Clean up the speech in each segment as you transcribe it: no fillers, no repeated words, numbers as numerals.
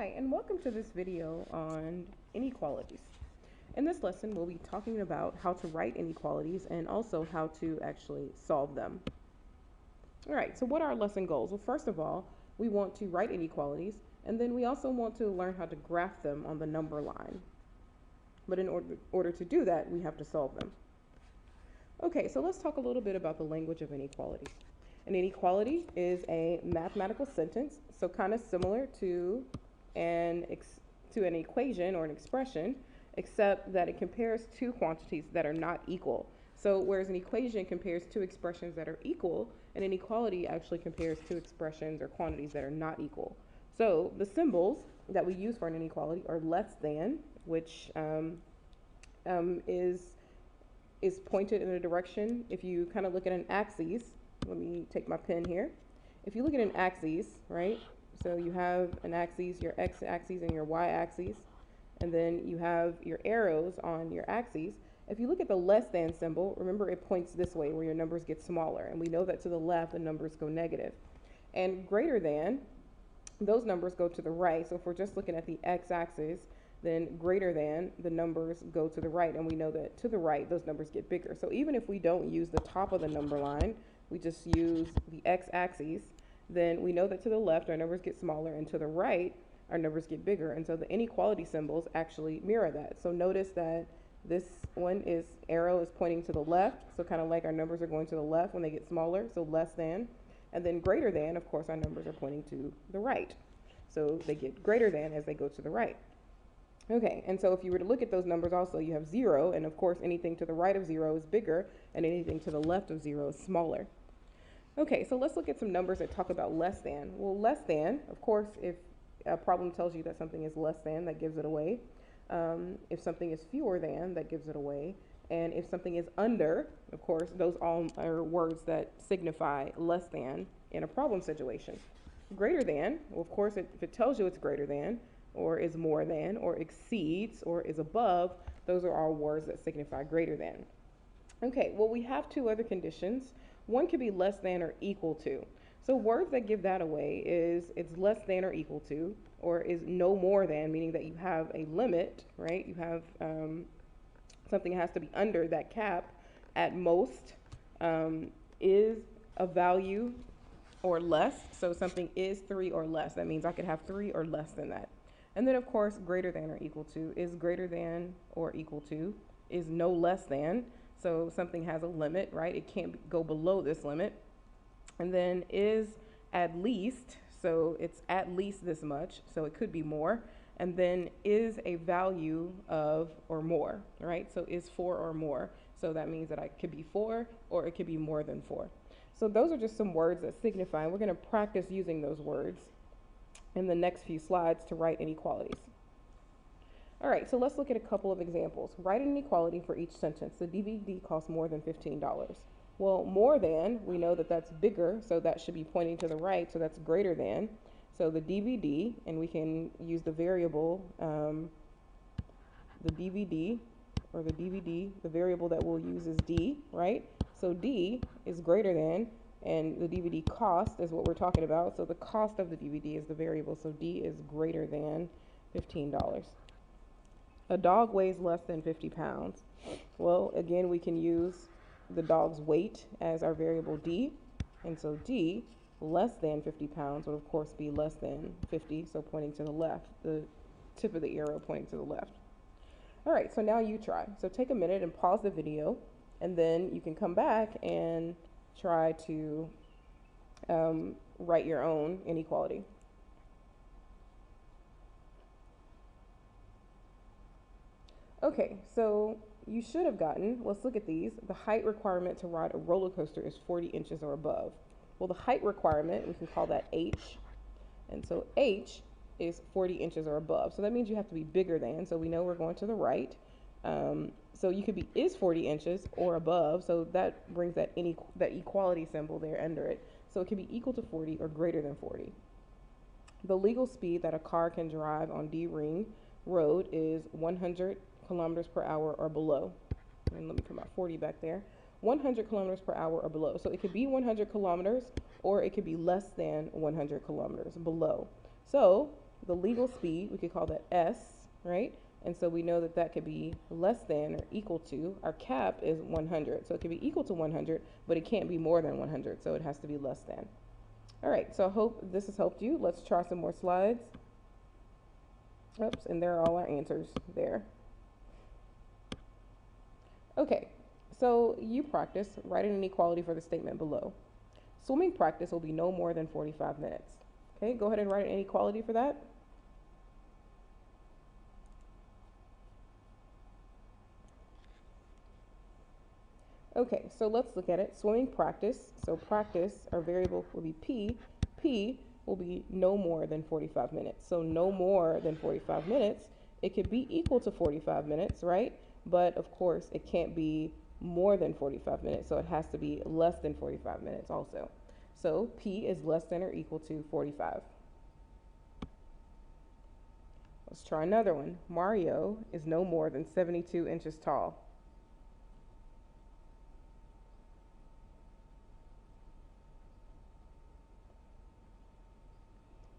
Hi, and welcome to this video on inequalities. In this lesson, we'll be talking about how to write inequalities and also how to actually solve them. All right, so what are our lesson goals? Well, first of all, we want to write inequalities, and then we also want to learn how to graph them on the number line. But in order to do that, we have to solve them. Okay, so let's talk a little bit about the language of inequalities. An inequality is a mathematical sentence, so kind of similar to an equation or an expression, except that it compares two quantities that are not equal. So whereas an equation compares two expressions that are equal, an inequality actually compares two expressions or quantities that are not equal. So the symbols that we use for an inequality are less than, which is pointed in a direction. If you kind of look at an axis, let me take my pen here. If you look at an axis, right? So you have an axis, your x-axis and your y-axis, and then you have your arrows on your axes. If you look at the less than symbol, remember it points this way where your numbers get smaller, and we know that to the left the numbers go negative. And greater than, those numbers go to the right. So if we're just looking at the x-axis, then greater than, the numbers go to the right, and we know that to the right those numbers get bigger. So even if we don't use the top of the number line, we just use the x-axis, then we know that to the left our numbers get smaller and to the right our numbers get bigger. And so the inequality symbols actually mirror that. So notice that this one is arrow is pointing to the left, so kind of like our numbers are going to the left when they get smaller, so less than. And then greater than, of course, our numbers are pointing to the right, so they get greater than as they go to the right. Okay, and so if you were to look at those numbers also, you have 0, and of course anything to the right of 0 is bigger, and anything to the left of 0 is smaller. Okay, so let's look at some numbers that talk about less than. Well, less than, of course, if a problem tells you that something is less than, that gives it away. If something is fewer than, that gives it away. And if something is under, of course, those all are words that signify less than in a problem situation. Greater than, well, of course, if it tells you it's greater than, or is more than, or exceeds, or is above, those are all words that signify greater than. Okay, well, we have two other conditions. One could be less than or equal to. So words that give that away is it's less than or equal to, or is no more than, meaning that you have a limit, right? You have something has to be under that cap at most, is a value or less. So something is 3 or less. That means I could have 3 or less than that. And then, of course, greater than or equal to is greater than or equal to, is no less than. So something has a limit, right? It can't go below this limit. And then is at least, so it's at least this much, so it could be more. And then is a value of or more, right? So is 4 or more. So that means that it could be 4 or it could be more than 4. So those are just some words that signify, and we're going to practice using those words in the next few slides to write inequalities. All right, so let's look at a couple of examples. Write an inequality for each sentence. The DVD costs more than $15. Well, more than, we know that that's bigger, so that should be pointing to the right, so that's greater than. So the DVD, and we can use the variable, the DVD, or the DVD, the variable that we'll use is D, right? So D is greater than, and the DVD cost is what we're talking about. So the cost of the DVD is the variable, so D is greater than $15. A dog weighs less than 50 pounds. Well, again, we can use the dog's weight as our variable D, and so D less than 50 pounds would of course be less than 50, so pointing to the left, the tip of the arrow pointing to the left. All right, so now you try. So take a minute and pause the video, and then you can come back and try to write your own inequality. Okay, so you should have gotten, let's look at these. The height requirement to ride a roller coaster is 40 inches or above. Well, the height requirement, we can call that H. And so H is 40 inches or above. So that means you have to be bigger than. So we know we're going to the right. So you could be is 40 inches or above. So that brings that equality symbol there under it. So it can be equal to 40 or greater than 40. The legal speed that a car can drive on D Ring Road is 100 kilometers per hour or below. And let me put my 40 back there. 100 kilometers per hour or below. So it could be 100 kilometers or it could be less than 100 kilometers below. So the legal speed, we could call that S, right? And so we know that that could be less than or equal to, our cap is 100. So it could be equal to 100, but it can't be more than 100. So it has to be less than. All right, so I hope this has helped you. Let's try some more slides. Oops, and there are all our answers there. Okay, so you practice, write an inequality for the statement below. Swimming practice will be no more than 45 minutes. Okay, go ahead and write an inequality for that. Okay, so let's look at it. Swimming practice, so practice, our variable will be P. P will be no more than 45 minutes. So no more than 45 minutes. It could be equal to 45 minutes, right? But of course, it can't be more than 45 minutes. So it has to be less than 45 minutes also. So P is less than or equal to 45. Let's try another one. Mario is no more than 72 inches tall.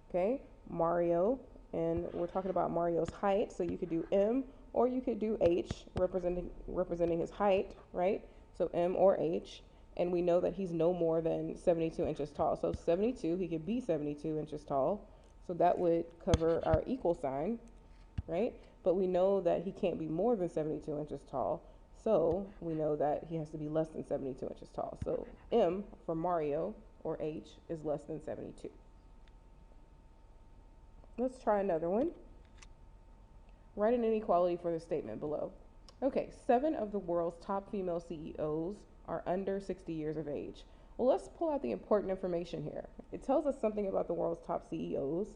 Okay, Mario, and we're talking about Mario's height, so you could do M or you could do H, representing his height, right? So M or H, and we know that he's no more than 72 inches tall. So 72, he could be 72 inches tall, so that would cover our equal sign, right? But we know that he can't be more than 72 inches tall, so we know that he has to be less than 72 inches tall. So M for Mario, or H, is less than 72. Let's try another one. Write an inequality for the statement below. Okay, 7 of the world's top female CEOs are under 60 years of age. Well, let's pull out the important information here. It tells us something about the world's top CEOs.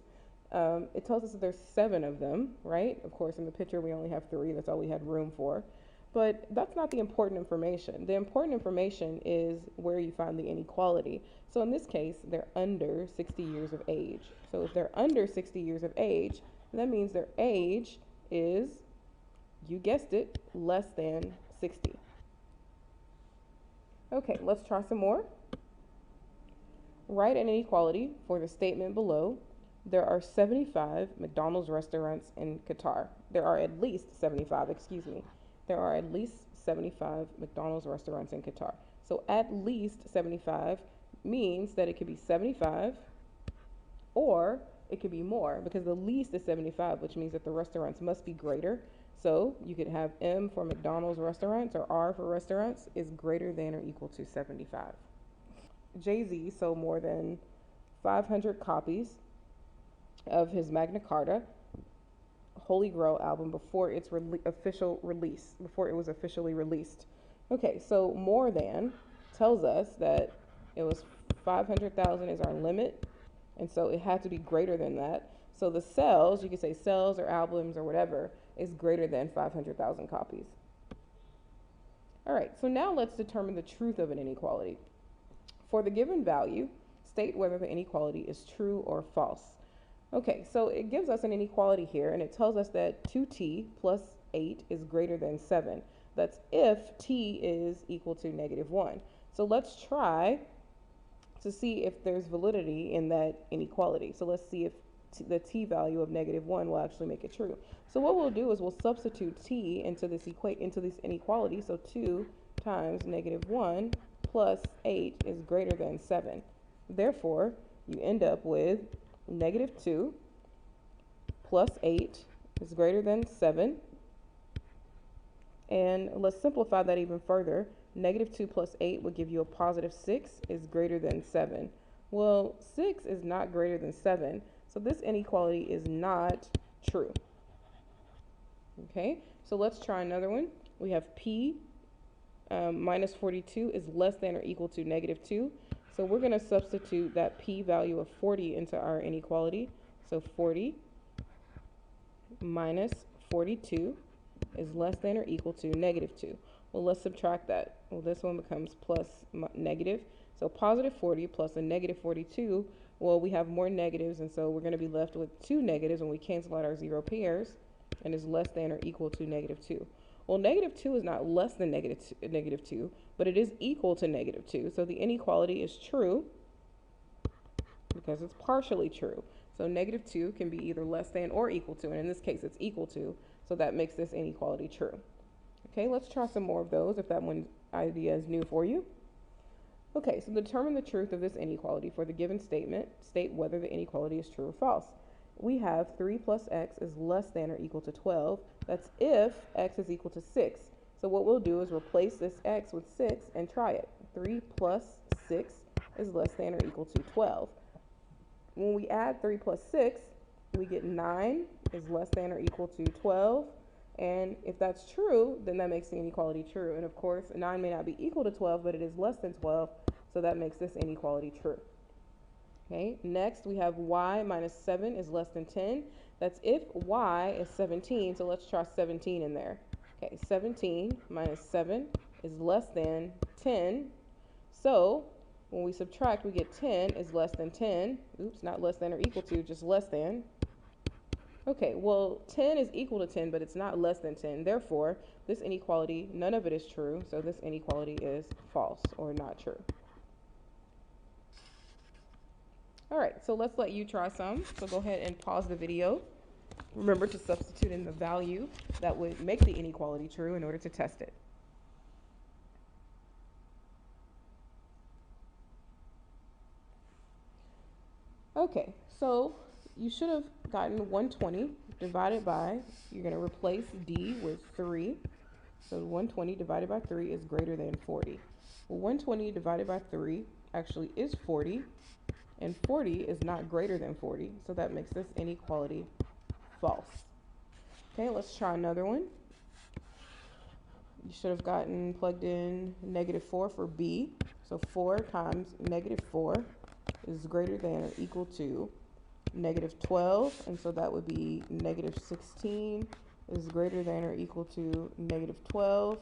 It tells us that there's 7 of them, right? Of course, in the picture we only have 3. That's all we had room for. But that's not the important information. The important information is where you find the inequality. So in this case, they're under 60 years of age. So if they're under 60 years of age, that means their age is, you guessed it, less than 60. Okay, let's try some more. Write an inequality for the statement below. There are 75 McDonald's restaurants in Qatar. There are at least 75, excuse me. There are at least 75 McDonald's restaurants in Qatar. So at least 75 means that it could be 75 or it could be more, because the least is 75, which means that the restaurants must be greater. So you could have M for McDonald's restaurants, or R for restaurants, is greater than or equal to 75. Jay-Z sold more than 500 copies of his Magna Carta Holy Grail album before its official release, before it was officially released. Okay, so more than tells us that it was 500,000 is our limit, and so it had to be greater than that. So the sales, you could say sales or albums or whatever, is greater than 500,000 copies. All right, so now let's determine the truth of an inequality. For the given value, state whether the inequality is true or false. Okay, so it gives us an inequality here, and it tells us that 2t plus 8 is greater than 7. That's if t is equal to -1. So let's try to see if there's validity in that inequality. So let's see if the t value of -1 will actually make it true. So what we'll do is we'll substitute t into this inequality. So 2 times -1 plus 8 is greater than 7. Therefore, you end up with -2 plus 8 is greater than 7. And let's simplify that even further. -2 plus 8 would give you a +6 is greater than 7. Well, 6 is not greater than 7, so this inequality is not true. Okay, so let's try another one. We have P minus 42 is less than or equal to -2. So we're going to substitute that P value of 40 into our inequality. So 40 minus 42 is less than or equal to -2. Well, let's subtract that. Well, this one becomes plus negative. So positive 40 plus a -42. Well, we have more negatives, and so we're going to be left with 2 negatives when we cancel out our 0 pairs, and is less than or equal to -2. Well, -2 is not less than -2, but it is equal to -2. So the inequality is true because it's partially true. So negative 2 can be either less than or equal to, and in this case it's equal to, so that makes this inequality true. Okay, let's try some more of those if that one idea is new for you. Okay, so determine the truth of this inequality for the given statement. State whether the inequality is true or false. We have 3 plus x is less than or equal to 12. That's if x is equal to 6. So what we'll do is replace this x with 6 and try it. 3 plus 6 is less than or equal to 12. When we add 3 plus 6, we get 9 is less than or equal to 12. And if that's true, then that makes the inequality true. And of course, 9 may not be equal to 12, but it is less than 12, so that makes this inequality true. Okay, next we have y minus 7 is less than 10. That's if y is 17, so let's try 17 in there. Okay, 17 minus 7 is less than 10. So when we subtract, we get 10 is less than 10. Oops, not less than or equal to, just less than. Okay, well, 10 is equal to 10, but it's not less than 10. Therefore, this inequality, none of it is true, so this inequality is false or not true. All right, so let's let you try some. So go ahead and pause the video. Remember to substitute in the value that would make the inequality true in order to test it. Okay, so you should have gotten 120 divided by, you're going to replace d with 3. So 120 divided by 3 is greater than 40. Well, 120 divided by 3 actually is 40, and 40 is not greater than 40, so that makes this inequality false. Okay, let's try another one. You should have gotten plugged in negative 4 for b. So 4 times negative 4 is greater than or equal to negative 12, and so that would be negative 16 is greater than or equal to negative 12.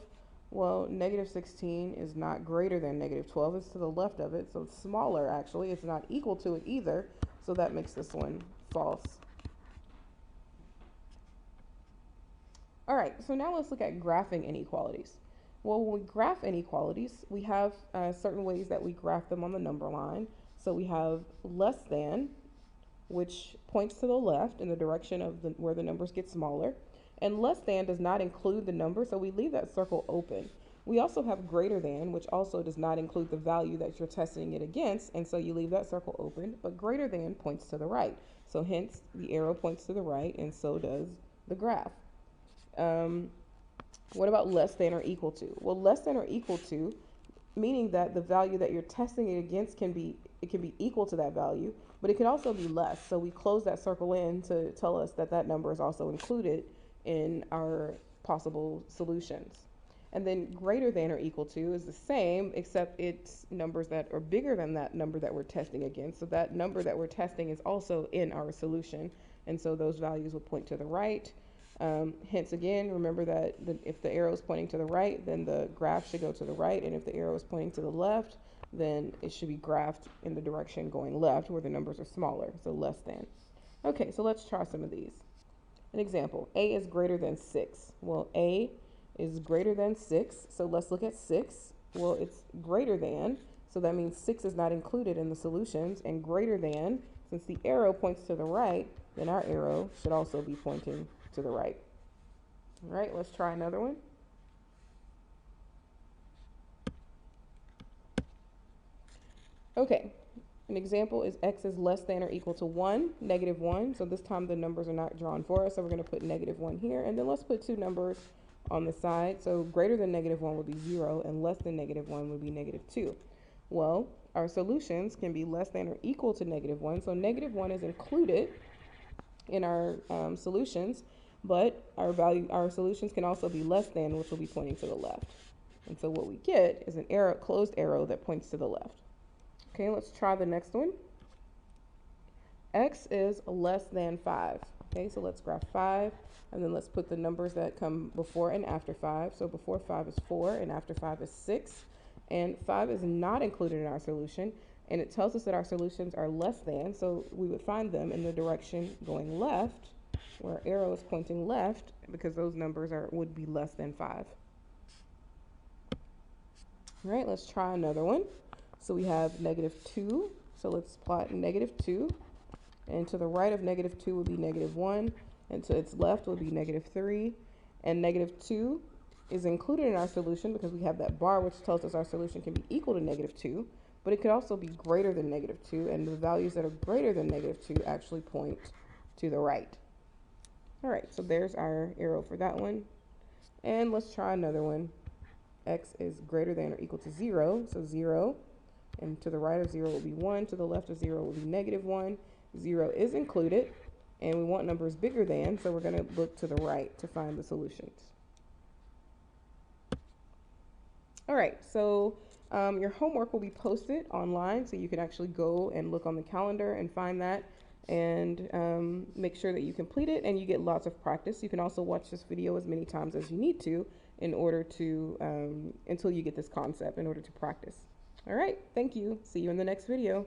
Well, negative 16 is not greater than negative 12. It's to the left of it, so it's smaller actually. It's not equal to it either, so that makes this one false. All right, so now let's look at graphing inequalities. Well, when we graph inequalities, we have certain ways that we graph them on the number line. So we have less than, which points to the left in the direction of where the numbers get smaller. And less than does not include the number, so we leave that circle open. We also have greater than, which also does not include the value that you're testing it against, and so you leave that circle open, but greater than points to the right. So hence, the arrow points to the right, and so does the graph. What about less than or equal to? Well, less than or equal to, meaning that the value that you're testing it against can be equal to that value, but it can also be less. So we close that circle in to tell us that that number is also included in our possible solutions. And then greater than or equal to is the same, except it's numbers that are bigger than that number that we're testing against. So that number that we're testing is also in our solution, and so those values will point to the right. Hence again, remember that if the arrow is pointing to the right, then the graph should go to the right, and if the arrow is pointing to the left, then it should be graphed in the direction going left where the numbers are smaller, so less than. Okay, so let's try some of these. An example, a is greater than 6. Well, a is greater than 6, so let's look at 6. Well, it's greater than, so that means 6 is not included in the solutions, and greater than, since the arrow points to the right, then our arrow should also be pointing to the right. All right, let's try another one. Okay, an example is x is less than or equal to 1, negative 1. So this time the numbers are not drawn for us, so we're going to put negative 1 here. And then let's put two numbers on the side. So greater than negative 1 would be 0, and less than negative 1 would be negative 2. Well, our solutions can be less than or equal to negative 1. So negative 1 is included in our solutions, but our solutions can also be less than, which will be pointing to the left. And so what we get is an arrow, closed arrow that points to the left. Okay, let's try the next one. X is less than 5. Okay, so let's graph 5, and then let's put the numbers that come before and after 5. So before 5 is 4, and after 5 is 6. And 5 is not included in our solution, and it tells us that our solutions are less than, so we would find them in the direction going left, where our arrow is pointing left, because those numbers would be less than 5. All right, let's try another one. So we have negative 2, so let's plot negative 2. and to the right of -2 would be -1, and to its left would be -3, and -2 is included in our solution because we have that bar which tells us our solution can be equal to -2, but it could also be greater than -2, and the values that are greater than -2 actually point to the right. All right, so there's our arrow for that one. And let's try another one. X is greater than or equal to 0, so 0, and to the right of 0 will be 1, to the left of 0 will be -1. 0 is included, and we want numbers bigger than, so we're going to look to the right to find the solutions. All right, so your homework will be posted online, so you can actually go and look on the calendar and find that, and make sure that you complete it and you get lots of practice. You can also watch this video as many times as you need to in order to, until you get this concept, in order to practice. All right, thank you. See you in the next video.